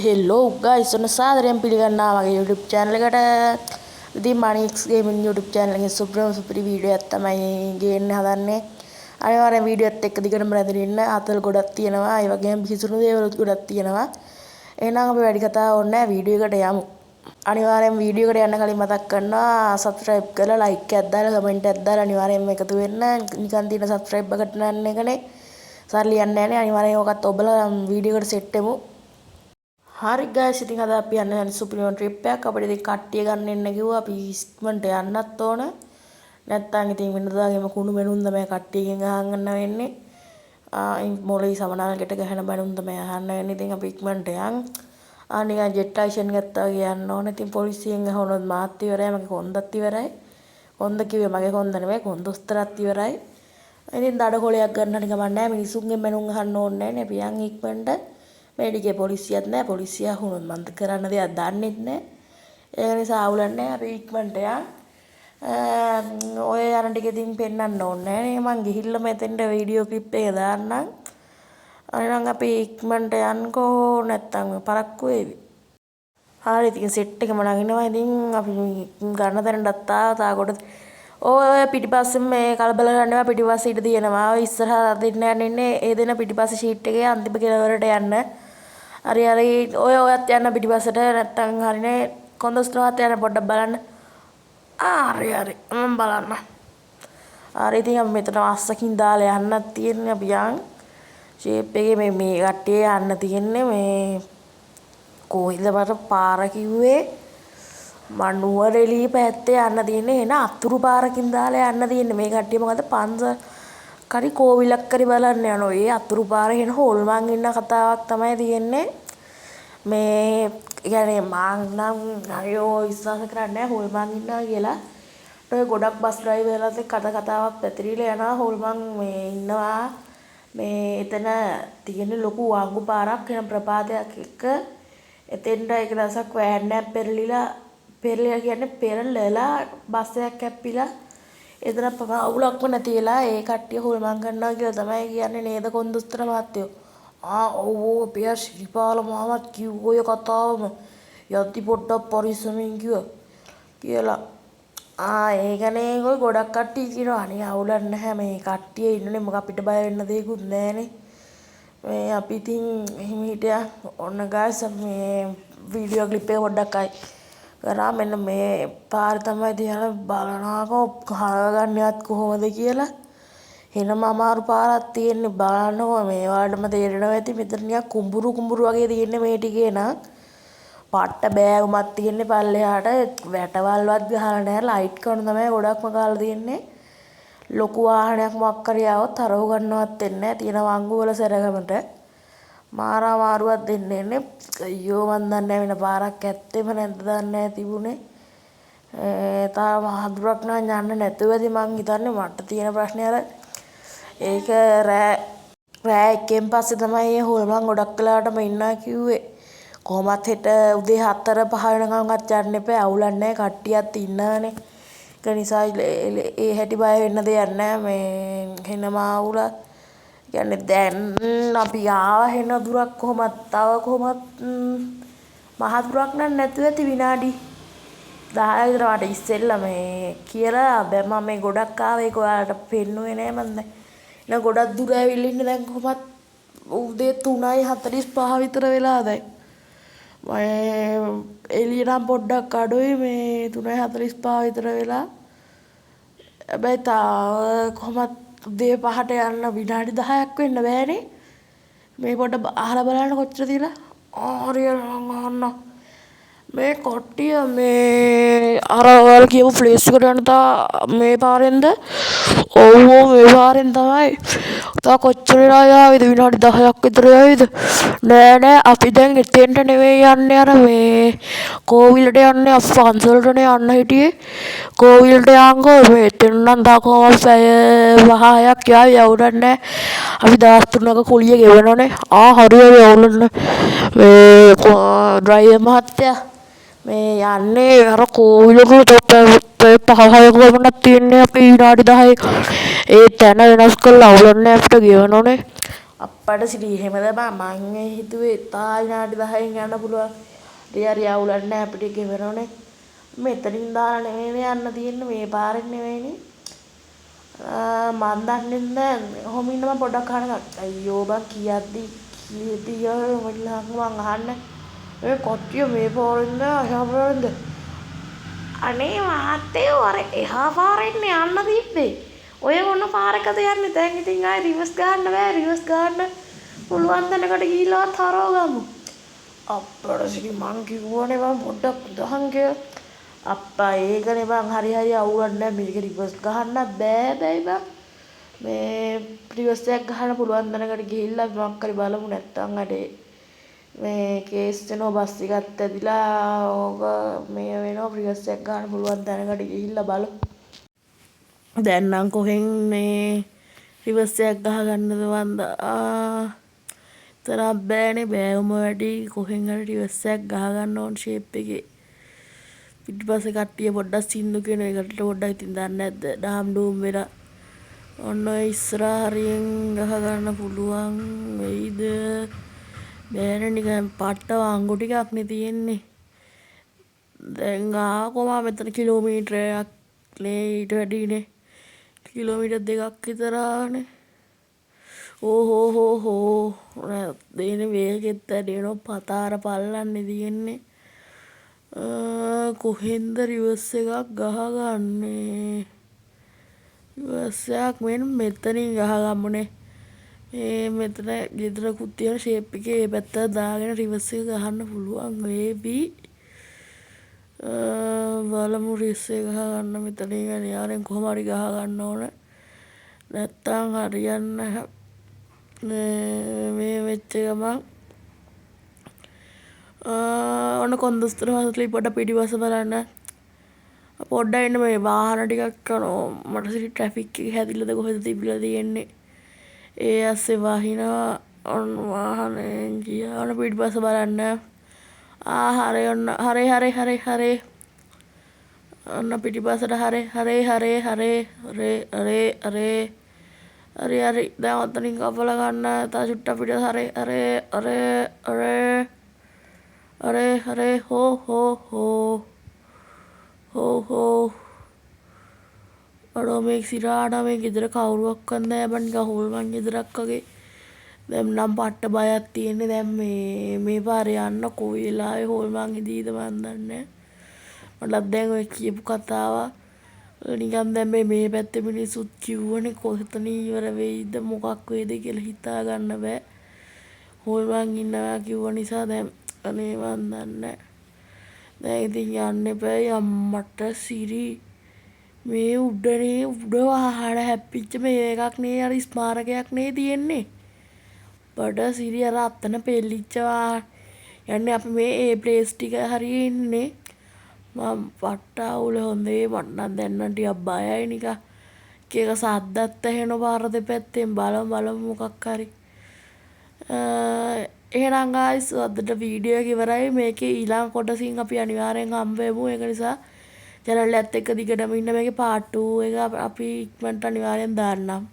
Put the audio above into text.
හෙල්ලෝ guys ඔන්න සාදරයෙන් පිළිගන්නවා මගේ YouTube channel එකට. ඉතින් මනික්ස් ගේමින් YouTube channel එකේ සුපිරි වීඩියෝ එකක් තමයි ගේන්න හදන්නේ. අනිවාර්යෙන් වීඩියෝ එකත් එක්ක දිගටම රැඳෙන්න ඉන්න. අතල් ගොඩක් තියෙනවා. ඒ වගේම විසිරුණු දේවල් ගොඩක් තියෙනවා. එහෙනම් අපි වැඩි කතා ඕනේ නැහැ වීඩියෝ එකට යමු. අනිවාර්යෙන් වීඩියෝ එකට යන්න කලින් මතක් කරනවා subscribe කරලා like එකක් දාලා comment එකක් දාලා අනිවාර්යෙන්ම එකතු වෙන්න. නිකන් තියෙන subscribe බටන් නන්න එකනේ. සරලියන්නේ නැහැ නේ. අනිවාර්යෙන් ඕකත් ඔබලා වීඩියෝ එකට සෙට් වෙමු. හරි ගයිස් ඉතින් අද අපි යන්නේ සුපිරිම ට්‍රිප් එකක්. අපිට ඉතින් කට්ටිය ගන්න එන්න කිව්වා. අපි ඉස්මන්ට යන්නත් ඕන. නැත්තම් ඉතින් වෙනදාගේම කුණු මෙනුන් තමයි කට්ටියකින් අහන්න වෙන්නේ. මොලේ සමනාලකට ගහන බණුන් තමයි අහන්න වෙන්නේ. ඉතින් අපි ඉක්මනට යන්. නිකන් ජෙට් ලයිසන් ගත්තා වගේ යන්න ඕන. ඉතින් පොලිසියෙන් අහනොත් මාත් ඉවරයි. මගේ කොන්දත් ඉවරයි. කොන්ද කිව්වේ මගේ කොන්ද නෙමෙයි. කොන්දොස්තරත් ඉවරයි. ඉතින් දඩ කොලයක් ගන්න හරි ගමන් නැහැ. මිනිසුන්ගෙන් මෙනුන් අහන්න ඕනේ නැහැ නේ. අපි යන් ඉක්මනට මේඩිකේ පොලිසියත් නැහැ. පොලිසිය වුණොත් මන්ද කරන්න දෙයක් දන්නෙත් නැහැ. ඒක නිසා අවුලක් නැහැ. අපි ඉක්මනට යන්. ඔය යන ටික ඉතින් පෙන්වන්න ඕනේ නේ. මං ගිහිල්ලා මෙතෙන්ට වීඩියෝ ක්ලිප් එක දාන්නම්. අනිනම් අපි ඉක්මනට යන්කෝ නැත්තම් පරක්කු වේවි. හරි ඉතින් සෙට් එකම නගිනවා. ඉතින් අපි ගන්න තැනටත් තාකොට ඔය පිටිපස්සෙන් මේ කලබල ගන්නවා. පිටිපස්සේ ඉඳ තියෙනවා. ඔය ඉස්සරහා දෙන්න යන්නේ ඒ දෙන පිටිපස්සේ ෂීට් එකේ අන්තිම කෙළවරට යන්න. හරි ඔයත් යන්න පිටිපස්සට නැත්තම් හරිනේ කොන්දොස්තරවත් යන්න පොඩ්ඩක් බලන්න. හරි මම බලන්න. හරි ඉතින් අපි මෙතන අස්සකින් දාලා යන්නත් තියෙන්නේ. අපි යන් ෂේප් එකේ මේ කට්ටිය යන්න තියෙන්නේ මේ කොහෙද මට පාර කිව්වේ මනුවරෙලි පැත්තේ යන්න තියෙන්නේ. එන අතුරු පාරකින් දාලා යන්න තියෙන්නේ. මේ කට්ටිය මොකද පන්සල් කරි කෝවිලක් කරි බලන්න යනවා. ඒ අතුරු පාරේ එන හොල්මන් ඉන්න කතාවක් තමයි තියෙන්නේ. මේ කියන්නේ මං නම් අයියෝ විශ්වාස කරන්නේ නැහැ හොල්මන් ඉන්නවා කියලා. ඔය ගොඩක් බස් ඩ්‍රයිවර්ලාත් කතාවක් පැතිරිලා යනවා. හොල්මන් මේ ඉන්නවා. මේ එතන තියෙන ලොකු වාංගු පාරක් වෙන ප්‍රපාතයක් එක්ක එතෙන්ට එක දවසක් වෑන් එකක් පෙරලිලා කියන්නේ පෙරලලා බස් එකක් කැප්පිලා එතන අවුලක්ම නැතිලා ඒ කට්ටිය හොල්මන් කරනවා කියලා තමයි කියන්නේ නේද කොන්දොස්තර මහත්තයෝ. ඔව් පියා ශ්‍රීපාල මාමත් කිව්ව ඔය කතාවම යද්දි පොඩ්ඩක් පරිස්සමින් කියලා. ඒකනේ ඔය ගොඩක් කට්ටිය කියනවා අනේ අවුලක් නැහැ මේ කට්ටිය ඉන්නනේ මොකක් අපිට බය වෙන්න දෙයක්වත් නැහනේ. මේ අපි ඉතින් එහෙම හිටියා. ඔන්න ගායිස් මේ වීඩියෝ ක්ලිප් එක පොඩ්ඩක් අය කරා මෙන්න මේ පාර තමයි තියන බලනකො හරගන්නවත් කොහොමද කියලා. එනම අමාරු පාරක් තියෙන්නේ බලන්නකො මේ වලටම තේරෙනවා ඇති මෙතන නිකන් කුඹුරු වගේ තියෙන්නේ මේ ටිකේ නම්. පට්ට බෑගුමක් තියෙන්නේ පල්ලෙහාට වැටවල්වත් ගහලා නැහැ. ලයිට් කන තමයි ගොඩක්ම ගාලා තියෙන්නේ. ලොකු වාහනයක් මොකක් හරි ආවොත් හරව ගන්නවත් වෙන්නේ නැහැ. තියෙන වංගු වල සැරගමට මාරා මාරුවක් දෙන්නේ. අයියෝ මන් දන්නේ වෙන පාරක් ඇත්තෙම නැද්ද දන්නේ නැහැ තිබුණේ. තාම හඳුරක් නම් යන්න නැතුවදී මං හිතන්නේ මට තියෙන ප්‍රශ්නේ අර ඒක රෑ එකෙන් පස්සේ තමයි හොල්මන් ගොඩක් වෙලාවටම ඉන්නා කිව්වේ. කොහොමත් හෙට උදේ 4-5 වෙනකන්වත් යන්න එපා. අවුලක් නැහැ කට්ටියත් ඉන්නවනේ. ඒක නිසා ඒ හැටි බය වෙන්න දෙයක් නැහැ. මේ හෙනම අවුල කියන්නේ දැන් අපි ආව හෙන දුරක් කොහොමත් මහ දුරක් නම් නැතුව ඇති විනාඩි 10 විතර වට ඉස්සෙල්ලා මේ කියලා මම මේ ගොඩක් ආවේ ඒක ඔයාලට පෙන්නුවේ නෑ මන්ද. එන ගොඩක් දුර ඇවිල්ලා ඉන්නේ දැන් කොහොමත් උදේ 3:45 විතර වෙලා දැන්. මම එළිය නම් පොඩ්ඩක් අඩුයි මේ 3:45 විතර වෙලා. හැබැයි කොහොමත් උදේ 5ට යන්න විනාඩි 10ක් වෙන්න බෑනේ. මේ පොඩ්ඩ අහලා බලන්න කොච්චර තියලා. හරියනවා මේ කොට්ටිය මේ අර ඔයාලා කියපු ප්ලේස් එකට යන්න මේ පාරෙන්ද? ඔව් මේ පාරෙන් තමයි. තා කොච්චර වෙලා යාවිද? විනාඩි 10ක් විතර යාවිද? නෑ අපි දැන් එතෙන්ට නෙවෙයි යන්නේ අර මේ කෝවිලට යන්නේ. අපි පන්සලටනේ යන්න හිටියේ. කෝවිලට යන්කෝ මේ එතෙන් නම් දාකෝ පැය 5ක් යාවි අවුලක් නෑ. අපි දවස් 3ක කුලිය ගෙවනෝනේ. හරි අවුලක් නෑ. මේ ඩ්‍රයිවර් මහත්තයා මේ යන්නේ අර කෝවිලකට පැය 5-6ක වමනක් තියෙන්නේ අපි විනාඩි 10ක. ඒ තැන වෙනස් කරලා අවුලක් නෑ අපිට ගෙවනෝනේ. අප්පට සිරි එහෙමද බං මං හිතුවේ තා විනාඩි 10න් යන්න පුළුවන්. හරි අවුලක් නැහැ අපිට ගෙවනෝනේ. මෙතනින් දාලා නෙවෙයිනේ යන්න තියෙන්නේ මේ පාරෙන් නෙවෙයිනේ. මන් දන්නේ නැහැ. කොහොම ඉන්න මම පොඩ්ඩක් අහන්න. අයියෝ බං කීයද මං අහන්න. ඒ කොටිය මේ පාරෙන්ද එහා පාරෙන්ද? අනේ මහත්තයෝ අර එහා පාරෙන් යන්න තිබ්බේ. ඔය මොන පාරකද යන්නේ? දැන් ඉතින් ආයෙ රිවර්ස් ගන්න බෑ. රිවර්ස් ගන්න පුළුවන් තැනකට ගිහිල්ලවත් හරව ගමු. අප්පට සිරි මං කිව්වනේ මං පොඩ්ඩක් උදහන් කියලා. අප්පා ඒකනේ බං හරි අවුලක් නැහැ. මේක රිවර්ස් ගහන්න බෑ බං. මේ රිවර්ස් එකක් ගහන්න පුළුවන් තැනකට ගිහිල්ලා මොකක් හරි බලමු නැත්තම් අඩේ. මේ කේස් වෙනවා බස් එකත් ඇදිලා ඕක මේ වෙනවා රිවර්ස් එකක් ගන්න පුළුවන් තැනකට ගිහිල්ලා බලමු. දැන් නම් කොහෙන් මේ රිවර්ස් එකක් ගහගන්නද වන්දා? තරම් බෑනේ බෑවම වැඩි කොහෙන් හරි රිවර්ස් එකක් ගහගන්න ඕන ෂේප් එකේ. පිටිපස්සේ කට්ටිය පොඩ්ඩක් සින්දු කියන එකට පොඩ්ඩක් ඉතින් දන්නේ නැද්ද? ඩාම් ඩූම් වෙලා ඔන්න ඔය ඉස්සරහ හරියෙන් ගහගන්න පුළුවන් වෙයිද? බෑනේ නිකන් පට්ට වංගු ටිකක් නේ තියෙන්නේ. දැන් ආකොම මෙතන කිලෝමීටරයක් නේ ඊට වැඩිනේ. කිලෝමීටර් 2ක් විතර ආනේ. ඕහෝ දෙන වේගෙත් වැඩිනවා පතාර පල්ලන්නේ තියෙන්නේ. කොහෙන්ද රිවර්ස් එකක් ගහගන්නේ? රිවර්ස් එකක් මෙතනින් ගහගමුනේ. මෙතන ගෙදරකුත් තියෙන ෂේප් එකේ ඒ පැත්ත දාගෙන රිවර්ස් එක ගහන්න පුළුවන් වේවි. බලමු රිවර්ස් එක ගහගන්න මෙතනින් අනිවාර්යෙන් කොහොම හරි ගහගන්න ඕන. නැත්තම් හරියන්නේ නැහැ. මේ වෙච්ච ගමන් ඔන්න කොන්දස්තර හස්ලි පොඩ පිටිපස්ස බලන්න. පොඩ්ඩක් ඉන්න මේ වාහන ටිකක් කරනවා. මට සිරි ට්‍රැෆික් එක හැදිලාද කොහෙද තිබිලා තියෙන්නේ? ඒ අස්සේ වහිනවා ඔන්න වාහනේ ගියා. ඔන්න පිටිපස්ස බලන්න. හරි ඔන්න හරි. ඔන්න පිටිපස්සට හරි. දැන් ඔතනින් කපලා ගන්න. තා චුට්ටක් පිට හරි හෝ අඩෝ මේ සිරාට මේ ගෙදර කවුරුවක්වත් නැහැ බං නිකන් හොල්මන් ගෙදරක් වගේ. දැන් නම් පට්ට බයක් තියෙන්නේ. දැන් මේ පාරේ යන්න කොයි වෙලාවෙ හොල්මන් ඉදීද මන් දන්නේ නැහැ. මටත් දැන් ඔය කියපු කතාව නිකන් දැන් මේ පැත්තේ මිනිස්සුත් කිව්වනේ කොහෙතන ඉවර වෙයිද මොකක් වෙයිද කියලා හිතා ගන්න බෑ. හොල්මන් ඉන්නවා කිව්ව නිසා දැන් අනේ මන් දන්නේ. දැන් ඉතින් යන්න එපා අම්මට සිරි. මේ උඩ වහහාර හැප්පිච්ච මේ එකක් නේ අර ස්මාරකයක් නේ තියෙන්නේ. බඩ සිරි අර අත්තන පෙල්ලිච්චවා යන්නේ අපි මේ ඒ ප්ලේස් ටික හරියේ ඉන්නේ. මම පට්ට අවුල හොඳේ මට නම් දැන් නම් ටිකක් බයයි නිකන්. එක සද්දත් ඇහෙන පාර දෙපැත්තෙන් බලමු මොකක් හරි. එහෙනම් ගායිස් අදට වීඩියෝ එක ඉවරයි. මේකේ ඊළඟ කොටසින් අපි අනිවාර්යෙන් හම්බ වෙමු. ඒක නිසා channel එකත් එක්ක දිගටම ඉන්න. මේකේ part 2 එක අපි ඉක්මනට අනිවාර්යෙන් දාන්නම්.